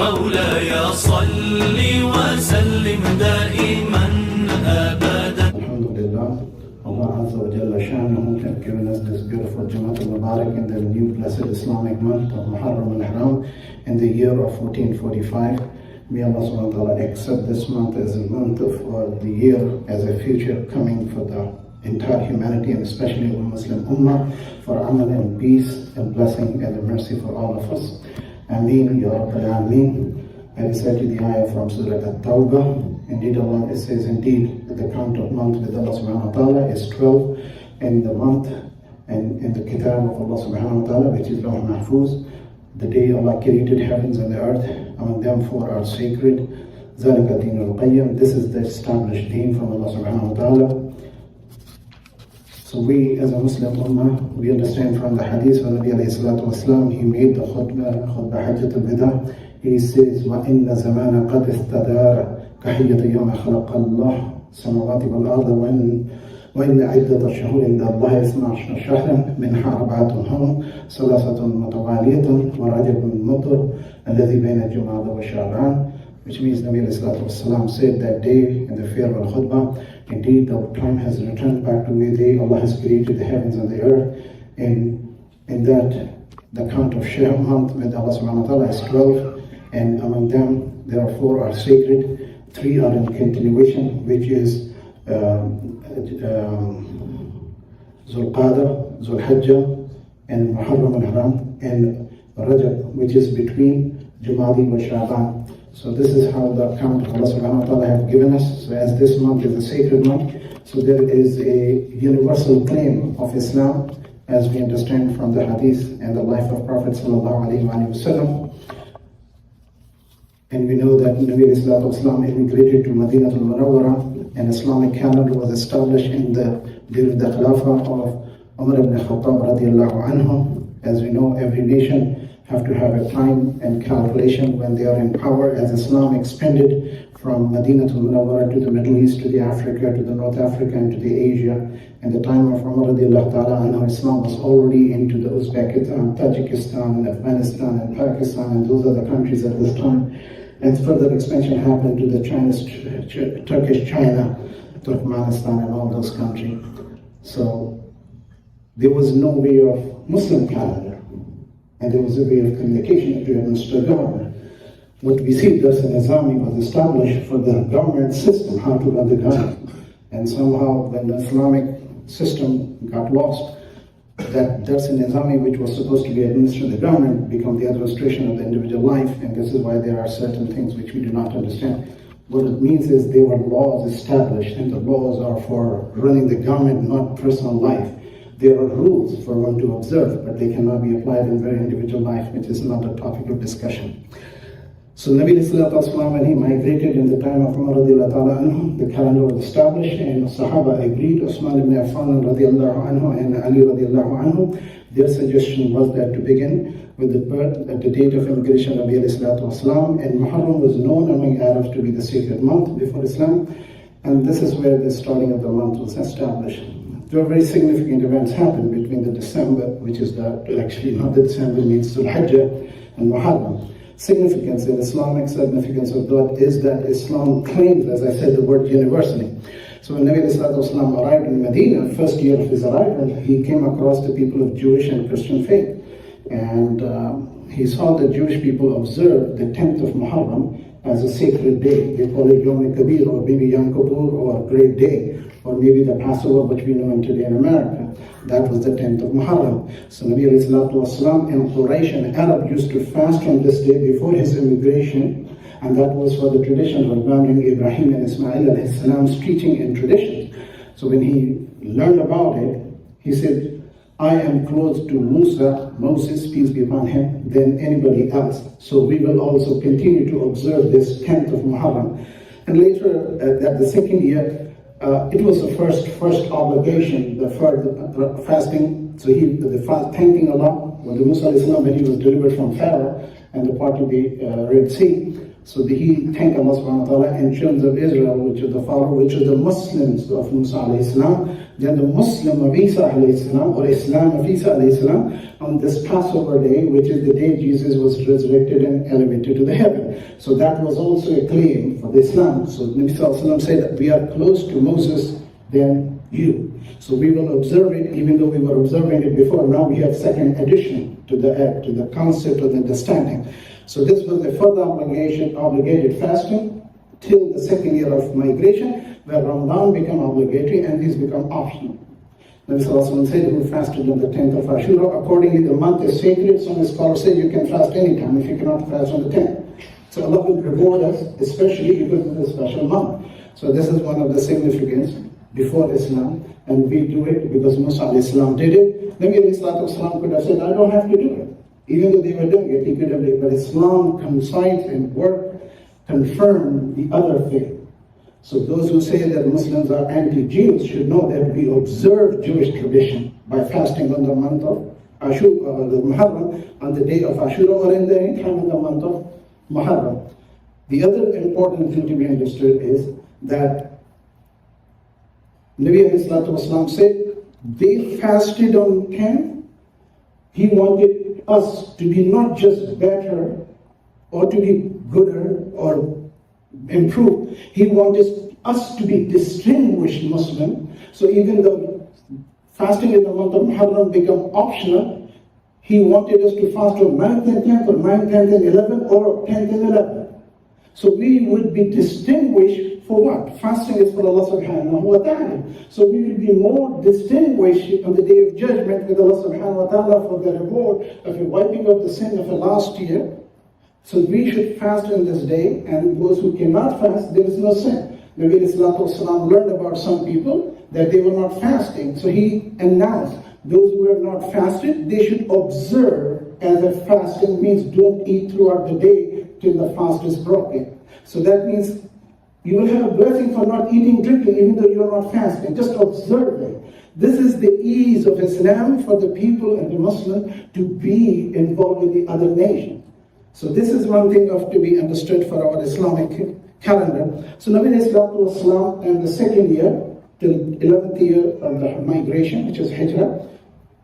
مولاي صل وسلم دائما أبدا. Alhamdulillah, Allah Azza wa Jalla Shanahu have given us this beautiful Jumat al-Mubarak in the new blessed Islamic month of Muharram al-Haram in the year of 1445. May Allah subhanahu wa ta'ala accept this month as a month of the year, as a future coming for the entire humanity and especially the Muslim Ummah, for amal and peace and blessing and mercy for all of us. Ameen, Ya Rabbal Alameen. I recited the ayah from Surah At-Tawbah. Indeed, Allah, it says, indeed, the count of months with Allah subhanahu wa ta'ala is 12 in the month and in the kitab of Allah subhanahu wa ta'ala, which is Lawh Mahfuz. The day Allah created heavens and the earth, among them four are sacred. Zalika Deen al-Qayyam. This is the established deen from Allah subhanahu wa ta'ala. So we as a Muslim Ummah, we understand from the hadith of Nabi alayhi salatu wasalam, he made the khutbah Hajjat al-Wida. He says, وَإِنَّ زَمَانَ قَدْ اسْتَدَارَ كَحِيَّةِ يَوْمَ خَلَقَ اللَّهُ السَّمَاوَاتِ وَالْأَرْضَ وَإِنَّ عِدَّةَ الشُّهُورِ عِندَ اللَّهِ 12 شهرا منها أربعة حرم ثلاثة متوالية ورجب مطر الذي بين الجمعة وشعبان. Which means Nabi alayhi salatu wasalam said that day in the farewell khutbah, indeed the time has returned back to the day Allah has created the heavens and the earth. In that the count of Shahr month with Allah subhanahu wa ta'ala is 12, and among them there are four are sacred, three are in continuation, which is Zulqa'dah, Zulhajjah, and Muharram al-Haram, and Rajab, which is between Jumadi wa Sha'ban. So this is how the account of Allah subhanahu wa ta'ala have given us. So as this month is a sacred month, so there is a universal claim of Islam, as we understand from the hadith and the life of Prophet sallallahu alaihi wasallam. And we know that Nabi alayhi salatu wasalam immigrated to Madinah al-Munawwara, and Islamic calendar was established during the Khilafah of Umar ibn Khattab radiallahu anhu. As we know, every nation have to have a time and calculation when they are in power. As Islam expanded from Madinah al-Munawwara to the Middle East, to the Africa, to the North Africa, and to the Asia. In the time of Umar radiallahu ta'ala anhu, Islam was already into the Uzbekistan, Tajikistan, and Afghanistan, and Pakistan, and those are the countries at this time. And further expansion happened to the Turkish China, Turkmenistan, and all those countries. So there was no way of Muslim calendar, and there was a way of communication to administer government. What we see, Dars al-Nizami was established for the government system, how to run the government. And somehow when the Islamic system got lost, that Dars al-Nizami, which was supposed to be administered the government, become the administration of the individual life. And this is why there are certain things which we do not understand. What it means is there were laws established, and the laws are for running the government, not personal life. There are rules for one to observe, but they cannot be applied in very individual life, which is another topic of discussion. So Nabi sallallahu alaihi wasallam, when he migrated in the time of Umar radiallahu ta'ala anhu, the calendar was established, and Sahaba agreed. Usman ibn Affan radiallahu anhu and Ali radiallahu anhu, their suggestion was that to begin with the birth at the date of immigration of Nabi sallallahu alaihi wasallam, and Muharram was known among Arabs to be the sacred month before Islam, and this is where the starting of the month was established. There were very significant events happened between the December, which is actually not the December, means Zulhajjah, and Muharram. Significance, the Islamic significance of that is that Islam claims, as I said, the word universally. So when Nabi Sallallahu arrived in Medina, first year of his arrival, he came across the people of Jewish and Christian faith. And he saw the Jewish people observe the 10th of Muharram as a sacred day. They call it Yom Kabir, or maybe Yom Kippur, or Great Day, or maybe the Passover, which we know today in America. That was the 10th of Muharram. So Nabi Wasallam and Quraysh and Arab used to fast on this day before his immigration, and that was for the tradition of remembering Ibrahim and Ismail alayhi salam's teaching and traditions. So when he learned about it, he said, I am close to Moses, peace be upon him, than anybody else. So we will also continue to observe this 10th of Muharram. And later, at the second year, it was the first obligation, the fasting. So thanking Allah, when the Musa when he was delivered from Pharaoh and the part of the Red Sea, So he thanked Allah subhanahu wa ta'ala in terms of Israel, which is the Pharaoh, which is the Muslims of Musa alayhi salam, then the Muslim of Isa alayhi salam, or Islam of Isa alayhi salam, on this Passover day, which is the day Jesus was resurrected and elevated to the heaven. So that was also a claim for the Islam. So Nabi sallallahu alayhi wa sallam said, we are close to Moses than you. So we will observe it, even though we were observing it before. Now we have second addition to the concept of the understanding. So this was the further obligated fasting till the second year of migration, where Ramadan became obligatory and these become optional. Nabi sallallahu alaihi wasallam said who fasted on the 10th of Ashura. Accordingly, the month is sacred. Some scholars say you can fast anytime if you cannot fast on the 10th. So Allah will reward us, especially because it's a special month. So this is one of the significance before Islam, and we do it because Musa alayhi salam did it. Nabi alayhi salatu wasalam could have said, I don't have to do it. Even though they were doing it, he could have done it. But Islam concites and work confirm the other faith. So those who say that Muslims are anti-Jews should know that we observe Jewish tradition by fasting on the month of Ashura, or the Muharram, on the day of Ashura, or in the any time in the month of Muharram. The other important thing to be understood is that Nabi Wasallam said they fasted on 10. He wanted us to be not just better or to be gooder or improve. He wanted us to be distinguished Muslim. So even though fasting in the month of Muharram become optional, he wanted us to fast on 9th and 10th, or 9th, 10th and 11th, or 10th and 11th. So we would be distinguished for what? Fasting is for Allah subhanahu wa ta'ala. So we will be more distinguished on the day of judgment with Allah subhanahu wa ta'ala for the reward of wiping out the sin of the last year. So we should fast on this day, and those who cannot fast, there is no sin. Nabi Wasallam learned about some people that they were not fasting. So he announced, those who have not fasted, they should observe as a fasting means don't eat throughout the day till the fast is broken. So that means you will have a blessing for not eating, drinking, even though you are not fasting. Just observe it. This is the ease of Islam for the people and the Muslims to be involved with the other nations. So this is one thing of to be understood for our Islamic calendar. So Nabi Wasallam in the second year, till 11th year of the migration, which is Hijrah,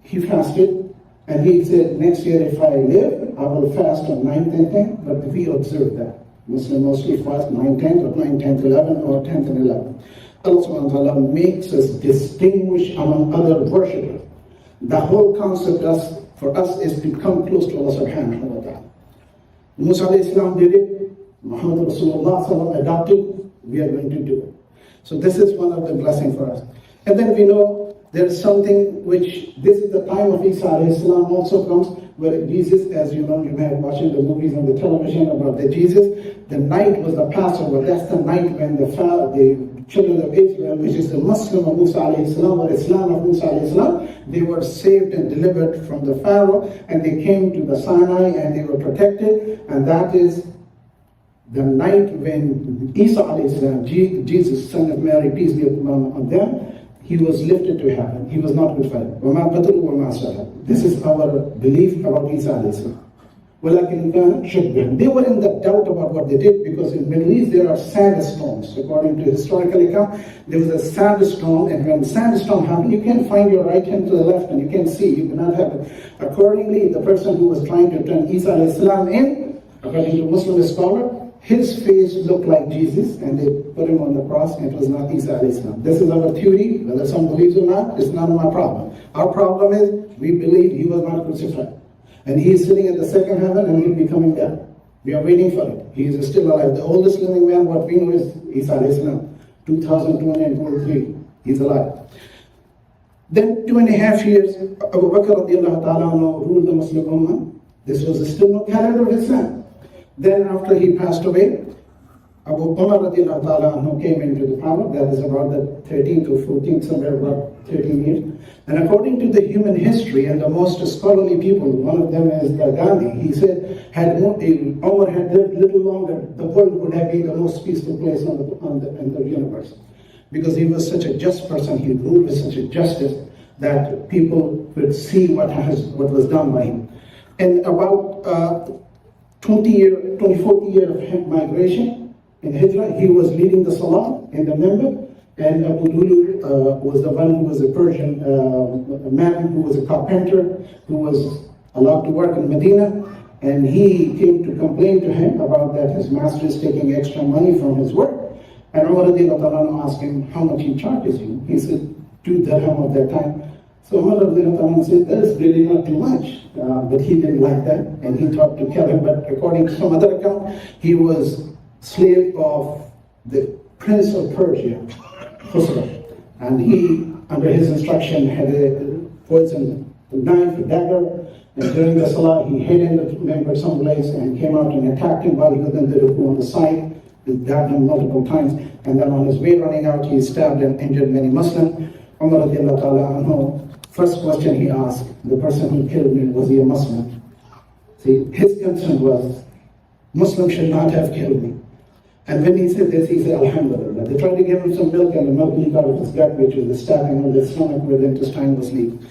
he fasted, and he said, next year if I live, I will fast on 9th and 10th, but we observe that. Muslims mostly fast 9th, 10th, or 9th, 10th, 11th, or 10th and 11th. Allah subhanahu wa ta'ala makes us distinguish among other worshippers. The whole concept for us is to come close to Allah subhanahu wa ta'ala. Musa alayhi salam did it, Muhammad Rasulullah adopted, we are going to do it. So this is one of the blessings for us. And then we know there is something which, this is the time of Isa alayhi salam also comes, where Jesus, as you know, you may have watching the movies on the television about the Jesus, the night was the Passover. That's the night when the children of Israel, which is the Muslim of Musa alayhi salam, or Islam of Musa alayhi salam, they were saved and delivered from the Pharaoh, and they came to the Sinai and they were protected, and that is the night when Isa alayhi salam, Jesus, son of Mary, peace be upon them, he was lifted to heaven. He was not crucified. This is our belief about Isa alayhi salam. They were in the doubt about what they did, because in Middle East there are sandstorms. According to historical account, there was a sandstorm, and when sandstorm happened, you can find your right hand to the left and you can see, you cannot have it. Accordingly, the person who was trying to turn Isa alayhi salam in, according to Muslim scholar, his face looked like Jesus, and they put him on the cross, and it was not Isa alayhi salam. This is our theory. Whether some believes or not, it's none of my problem. Our problem is, we believe he was not crucified. And he is sitting in the second heaven, and he'll be coming down. We are waiting for it. He is still alive. The oldest living man, what we know, is Isa alayhi salam. 2223. He's alive. Then 2.5 years, Abu Bakr radiallahu ta'ala ruled the Muslim Ummah. This was still no calendar of Islam. Then after he passed away, Abu Umar radiallahu ta'ala came into the power. That is about the 13th or 14th, somewhere about 13 years. And according to the human history and the most scholarly people, one of them is Gandhi, he said, had Umar had lived a little longer, the world would have been the most peaceful place in the universe. Because he was such a just person, he ruled with such a justice that people could see what was done by him. And about 24th year of migration in Hijrah. He was leading the Salah in the member, and Abu Lulu was the one who was a Persian man who was a carpenter who was allowed to work in Medina, and he came to complain to him about that his master is taking extra money from his work. And Umar radiallahu anhu asked him how much he charges you. He said 2 dirham of that time. So Umar radiallahu anhu said, that is really not too much. But he didn't like that, and he thought to kill him. But according to some other account, he was slave of the prince of Persia, Khusra. And he, under his instruction, had a poison knife, a dagger, and during the Salah, he hid in the member someplace and came out and attacked him while he was in the ruku on the side. He stabbed him multiple times, and then on his way running out, he stabbed and injured many Muslims. Umar radiallahu ta'ala anhu, first question he asked, the person who killed me, was he a Muslim? See, his concern was, Muslims should not have killed me. And when he said this, he said, Alhamdulillah. They tried to give him some milk, and the milk leaked out of his gut, which was the stabbing of his stomach where the intestine was leaked.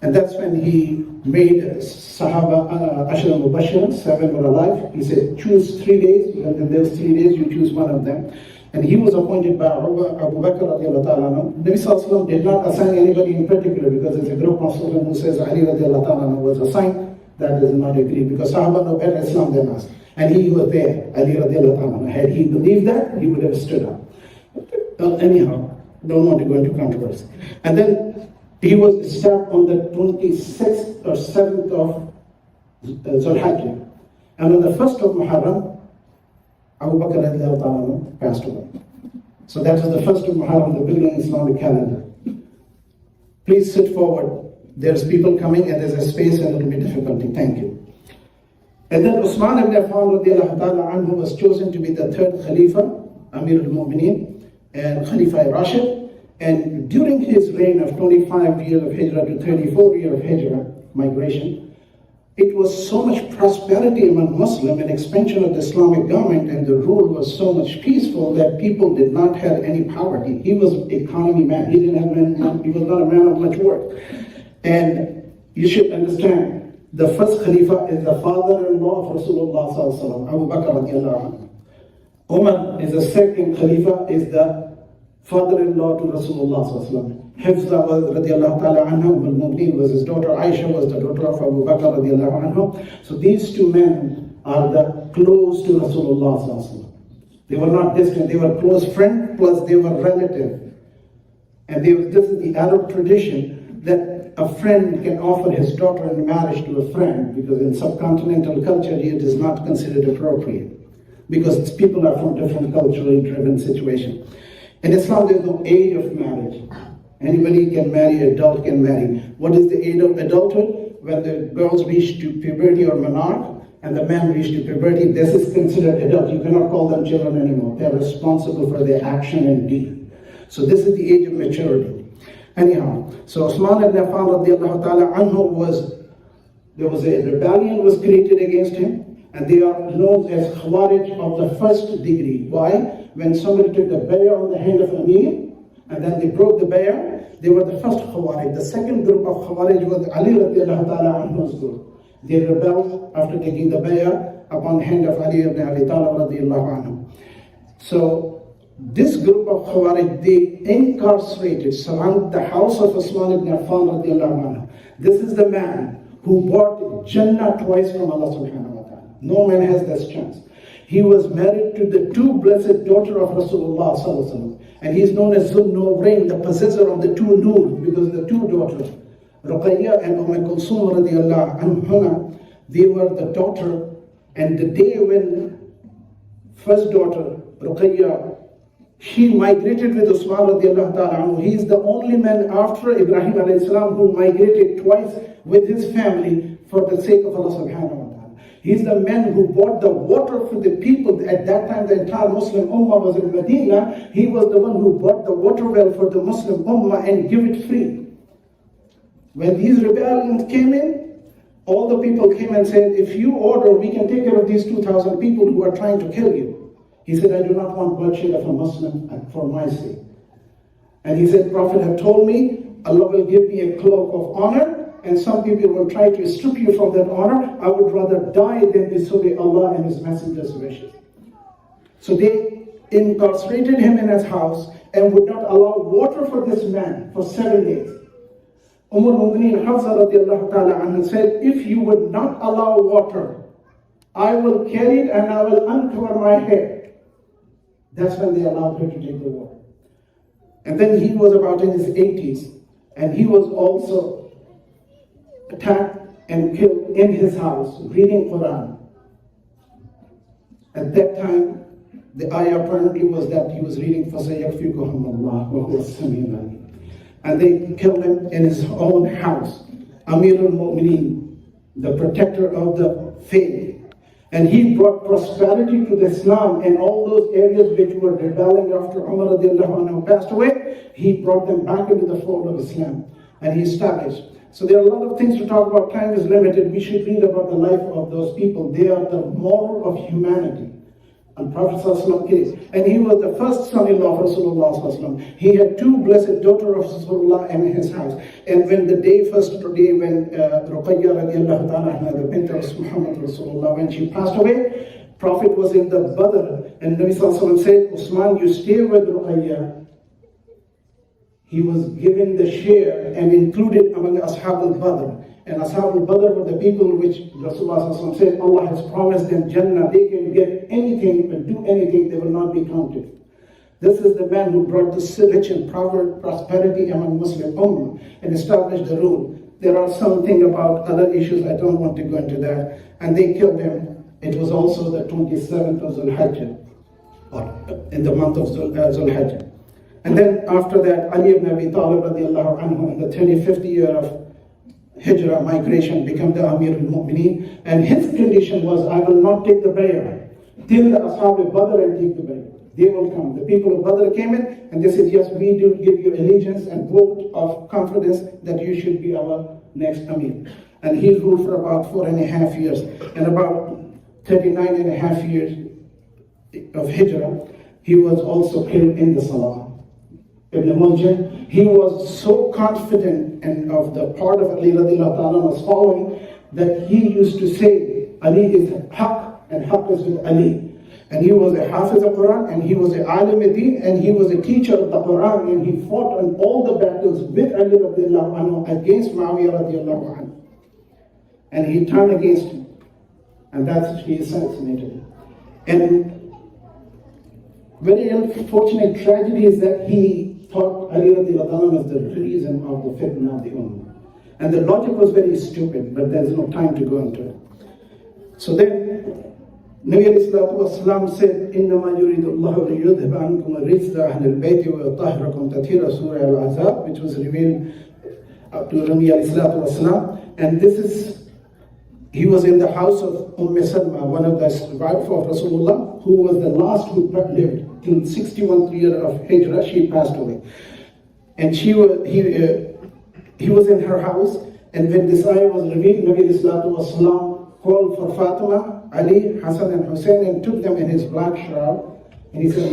And that's when he made Sahaba Ashra Mubashir, 7 were alive. He said, choose 3 days, and in those 3 days you choose one of them. And he was appointed by Abu Bakr radiallahu ta'ala anhu. Nabi sallallahu alayhi wa sallam did not assign anybody in particular, because there's a group of Muslims who says Ali radiallahu ta'ala anhu was assigned. That does not agree, because Sahaba know better Islam than us. And he was there, Ali radiallahu ta'ala anhu. Had he believed that, he would have stood up. Well, anyhow, don't want to go into controversy. And then he was stabbed on the 26th or 7th of Zulhijjah. And on the 1st of Muharram, Abu Bakr radiallahu ta'ala passed away. So that was the 1st of Muharram, the beginning of Islamic calendar. Please sit forward. There's people coming and there's a space and it will be difficulty. Thank you. And then Uthman ibn Affan radiallahu ta'ala anhu was chosen to be the 3rd Khalifa, Amir al-Mu'mineen, and Khalifa Rashid. And during his reign of 25 years of Hijrah to 34 years of Hijrah, migration, it was so much prosperity among Muslims and expansion of the Islamic government, and the rule was so much peaceful that people did not have any poverty. He was an economy man. He didn't have he was not a man of much work. And you should understand, the first Khalifa is the father-in-law of Rasulullah sallallahu alaihi wasallam, Abu Bakr radiallahu anhu. Umar is the second Khalifa, is the father-in-law to Rasulullah sallallahu alaihi wasallam. Hafsa radiallahu ta'ala anha, al-Mu'min was his daughter. Aisha was the daughter of Abu Bakr radiallahu anhu. So these two men are the close to Rasulullah sallallahu alaihi wasallam. They were not distant, they were close friends, plus they were relative. And this is the Arab tradition that a friend can offer his daughter in marriage to a friend, because in subcontinental culture it is not considered appropriate, because people are from different culturally driven situations. In Islam, there is no age of marriage. Anybody can marry, adult can marry. What is the age of adulthood? When the girls reach to puberty or menarche, and the men reach to puberty, this is considered adult. You cannot call them children anymore. They are responsible for their action and deed. So this is the age of maturity. Anyhow, so Uthman ibn Affan radiallahu ta'ala anhu there was a rebellion was created against him, and they are known as Khawarij of the first degree. Why? When somebody took the bay'ah on the hand of Amir, and then they broke the bay'ah, they were the first Khawarij. The second group of Khawarij was Ali radiallahu ta'ala anhu's group. They rebelled after taking the bay'ah upon the hand of Ali ibn Abi Talib radiallahu anhu. So this group of Khawarij, they incarcerated, surrounded the house of Uthman ibn Affan radiallahu anhu. This is the man who bought Jannah twice from Allah subhanahu wa ta'ala. No man has this chance. He was married to the two blessed daughter of Rasulullah sallallahu alaihi wasallam. And he is known as Zul Nurayn, the possessor of the two Nur, because the two daughters, Ruqayya and Kulsum radiallahu anhuma, they were the daughter. And the day when first daughter, Ruqayya, she migrated with Uthman radiallahu ta'ala anhu. He is the only man after Ibrahim alayhi salam who migrated twice with his family for the sake of Allah subhanahu wa ta'ala. He's the man who bought the water for the people. At that time, the entire Muslim Ummah was in Medina. He was the one who bought the water well for the Muslim Ummah and give it free. When these rebellions came in, all the people came and said, if you order, we can take care of these 2,000 people who are trying to kill you. He said, I do not want bloodshed of a Muslim for my sake. And he said, Prophet had told me, Allah will give me a cloak of honor, and some people will try to strip you from that honor, I would rather die than disobey Allah and His Messenger's wishes. So they incarcerated him in his house and would not allow water for this man for 7 days. Al-Mu'mineen Hafsa radiallahu ta'ala anha said, if you would not allow water, I will carry it and I will uncover my hair. That's when they allowed her to take the water. And then he was about in his 80s, and he was also attacked and killed in his house, reading Quran. At that time, the ayah apparently was that he was reading فَسَيَكْفِيكُهُمُ اللَّهُ وَهُوَ السَّمِيعُ الْعَلِيمُ. And they killed him in his own house. Amir al-Mu'mineen, the protector of the faith. And he brought prosperity to Islam in all those areas which were rebelling after Umar radiallahu anhu passed away. He brought them back into the fold of Islam, and he established. So there are a lot of things to talk about. Time is limited. We should read about the life of those people. They are the model of humanity. And Prophet ﷺ is. And he was the first son-in-law of Rasulullah ﷺ. He had two blessed daughters of Rasulullah in his house. And when the first day when Ruqayya radiallahu ta'ala, the bint of Muhammad Rasulullah, when she passed away, Prophet was in the Badr. And Nabi ﷺ said, Usman, you stay with Ruqayya. He was given the share and included among Ashab al-Badr. And Ashab al-Badr were the people which Rasulullah said, Allah has promised them Jannah. They can get anything and do anything, they will not be counted. This is the man who brought this rich and prosperity among Muslim Ummah and established the rule. There are something about other issues, I don't want to go into that. And they killed him. It was also the 27th of Zulhijjah, or in the month of Zulhijjah. And then after that, Ali ibn Abi Talib radiallahu anhu, in the 35th year of Hijrah migration, became the Amir al-Mu'mineen, and his condition was, I will not take the bay'ah till the Ashab al-Badr and take the bay'ah. They will come. The people of Badr came in and they said, yes, we do give you allegiance and vote of confidence that you should be our next Amir. And he ruled for about 4.5 years. And about 39.5 years of Hijrah, he was also killed in the Salah. Ibn Muljam, he was so confident and of the part of Ali radiallahu ta'ala was following that he used to say, Ali is Haqq and Haqq is with Ali. And he was a Hafiz of Quran, and he was a Alim Deen, and he was a teacher of the Quran, and he fought on all the battles with Ali radiallahu anhu against Muawiyah radiallahu anhu. And he turned against him. And that's, he assassinated him. And very unfortunate tragedy is that he thought Ali radiallahu anhu was the reason of the fitna of the Ummah. And the logic was very stupid, but there's no time to go into it. So then, Nabi alayhi salatu wasalam said, إِنَّمَا يُرِيدُ اللَّهُ لِيُذْهِبَ عَنْكُمُ الرِّجْسَ أَهْلَ الْبَيْتِ وَيُطَهِّرَكُمْ تَطْهِيرًا, Surah Al-Ahzab, which was revealed to Nabi alayhi salatu wasalam. And this is, he was in the house of Salma, one of the wife of Rasulullah, who was the last who lived. In 61st year of Hijrah, she passed away. And he was in her house, and when this ayah was revealed, Nabi Sallallahu Alaihi Wasallam called for Fatima, Ali, Hassan and Hussein, and took them in his black shroud, and he said,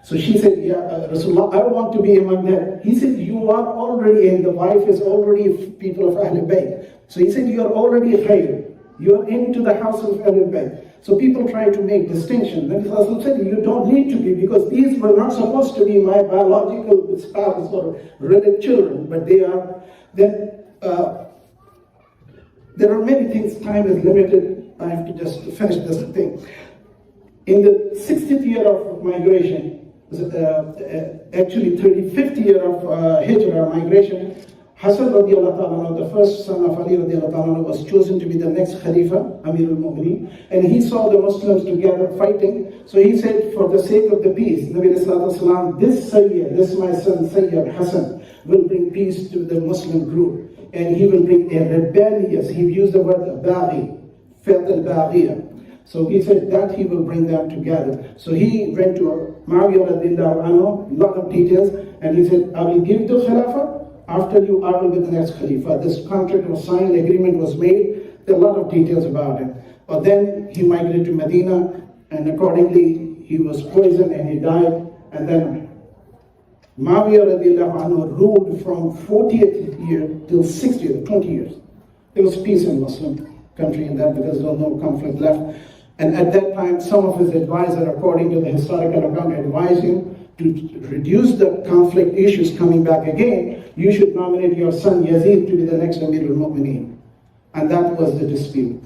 so she said, yeah, Rasulullah, I want to be among them. He said, you are already in, the wife is already people of Ahlul Bayt. So he said, you are already khayr. You are into the house of Ahlul Bayt. So people try to make distinction. Then Rasul said, you don't need to be, because these were not supposed to be my biological spouse or related children, but they are. Then there are many things, time is limited. I have to just finish this thing. In the 60th year of migration, actually 35th year of Hijrah migration, Hassan radiallahu ta'ala, the first son of Ali radiallahu ta'ala, was chosen to be the next Khalifa, Amir al-Mu'mineen, and he saw the Muslims together fighting, so he said, for the sake of the peace, Nabi sallallahu alaihi wasallam, this Sayyid, this my son Sayyid Hassan, will bring peace to the Muslim group, and he will bring a rebellious, he used the word baghi, felt al-baghiyah. So he said that he will bring them together. So he went to Muawiyah radiallahu anhu, lot of details, and he said, I will give the Khilafah. After you, I will be the next Khalifa. This contract was signed, agreement was made. There are a lot of details about it. But then he migrated to Medina, and accordingly, he was poisoned and he died. And then Muawiyah radiallahu anhu ruled from 40th year till 60th, 20 years. There was peace in Muslim country in that because there was no conflict left. And at that time, some of his advisors, according to the historical account, advised him to reduce the conflict issues coming back again. You should nominate your son Yazid to be the next Amir al-Mu'mineen. And that was the dispute.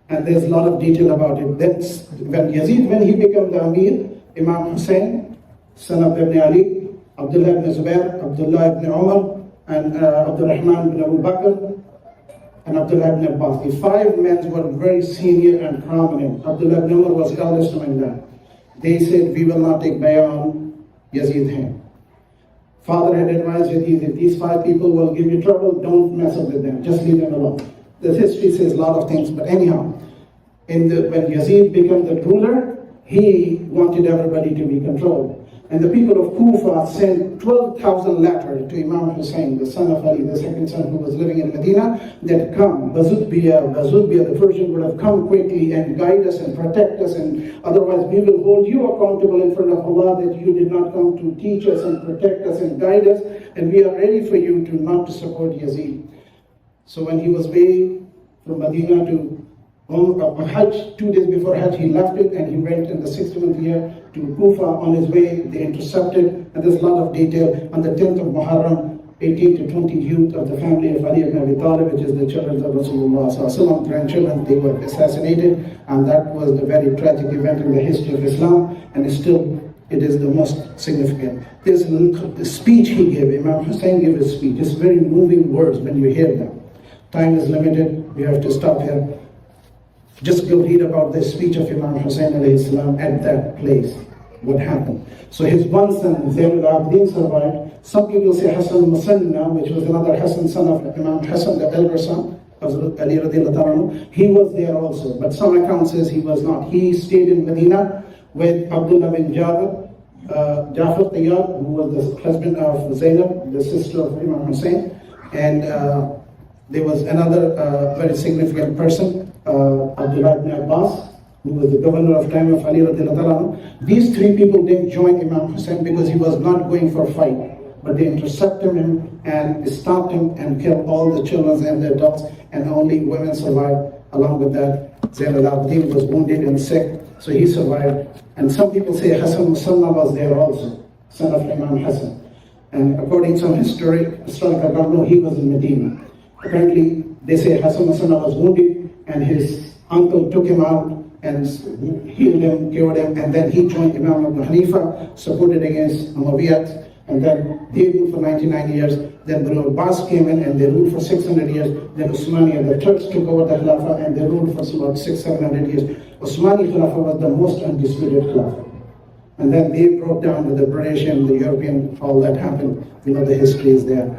And there's a lot of detail about it. That's when Yazid, when he became the Amir, Imam Hussein, son of Ibn Ali, Abdullah ibn Zubair, Abdullah ibn Umar, and Abdurrahman ibn Abu Bakr, and Abdullah ibn Abbas. The five men were very senior and prominent. Abdullah ibn Umar was eldest among them. They said, we will not take bay'ah on Yazid here. Father had advised Yazid, if these five people will give you trouble, don't mess up with them, just leave them alone. The history says a lot of things, but anyhow, when Yazid became the ruler, he wanted everybody to be controlled. And the people of Kufa sent 12,000 letters to Imam Hussein, the son of Ali, the second son who was living in Medina, that come, Bazudbiya, the Persian would have come quickly and guide us and protect us, and otherwise we will hold you accountable in front of Allah that you did not come to teach us and protect us and guide us, and we are ready for you to not to support Yazid. So when he was way from Medina to Hajj, 2 days before Hajj, he left it and he went in the 61st year to Kufa. On his way, they intercepted, and there's a lot of detail. On the 10th of Muharram, 18 to 20 youth of the family of Ali ibn Abi Talib, which is the children of Rasulullah, grandchildren, they were assassinated, and that was the very tragic event in the history of Islam, and still it is the most significant. There's the speech he gave, Imam Hussein gave a speech. It's very moving words when you hear them. Time is limited, we have to stop here. Just go read about the speech of Imam Hussein alayhi salam at that place, what happened. So his one son, Zain al-Abidin, survived. Some people say Hassan Musanna, which was another Hassan, son of Imam Hassan, the elder son of Ali radiallahu anhu. He was there also, but some accounts says he was not. He stayed in Medina with Abdullah bin Jafar Tayyar, who was the husband of Zainab, the sister of Imam Hussein. And there was another very significant person, Abdullah ibn Abbas, who was the governor of time of Ali radiallahu anhu. These three people didn't join Imam Hussein because he was not going for a fight, but they intercepted him and stopped him and killed all the children and the adults, and only women survived. Along with that, Zain al-Abidin was wounded and sick, so he survived. And some people say Hassan Musanna was there also, son of Imam Hassan. And according to some historical account, he was in Medina. Apparently, they say Hassan Musanna was wounded, and his uncle took him out and healed him, cured him, and then he joined Imam Abu Hanifa, supported against Umayyad, and then they ruled for 99 years. Then Banu Abbas came in and they ruled for 600 years. Then Usmani, the Turks took over the Khilafah and they ruled for about 600-700 years. Usmani Khilafah was the most undisputed Khilafah. And then they broke down with the British and the European, all that happened. You know, the history is there.